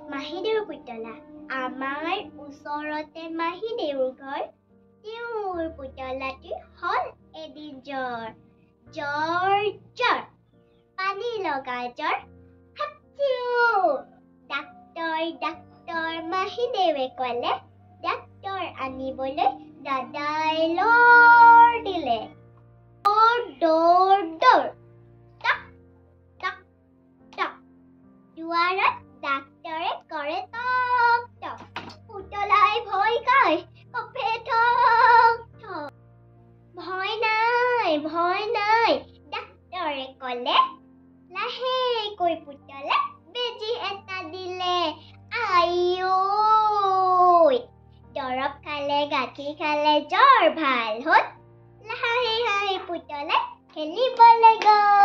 মাহীদেউৰ পুতলা আমাৰ ওচৰতে মাহীদেউৰ ঘৰ তেওঁৰ পুতলাটি হল এদিন জ্বৰ পানী লগা জ্বৰ ডাক্তৰ মাহীদেৱে ক'লে ডাক্তৰ আনিবলৈ দাদাই লৰ দিলে দৌৰ টক টক টক দুৱাৰত ডাক্তৰে কৰে টক টক পুতলাই ভয় খায় কপে ঠক ঠক ভয় নাই ডাক্তৰে ক'লে লাহেকৈ পুতলা বেজি এটা দিলে আইঐ দৰৱ খালে গাখীৰ খালে জ্বৰ ভাল হ'ল লাহে পুতলাই খেলিবলৈ গ'ল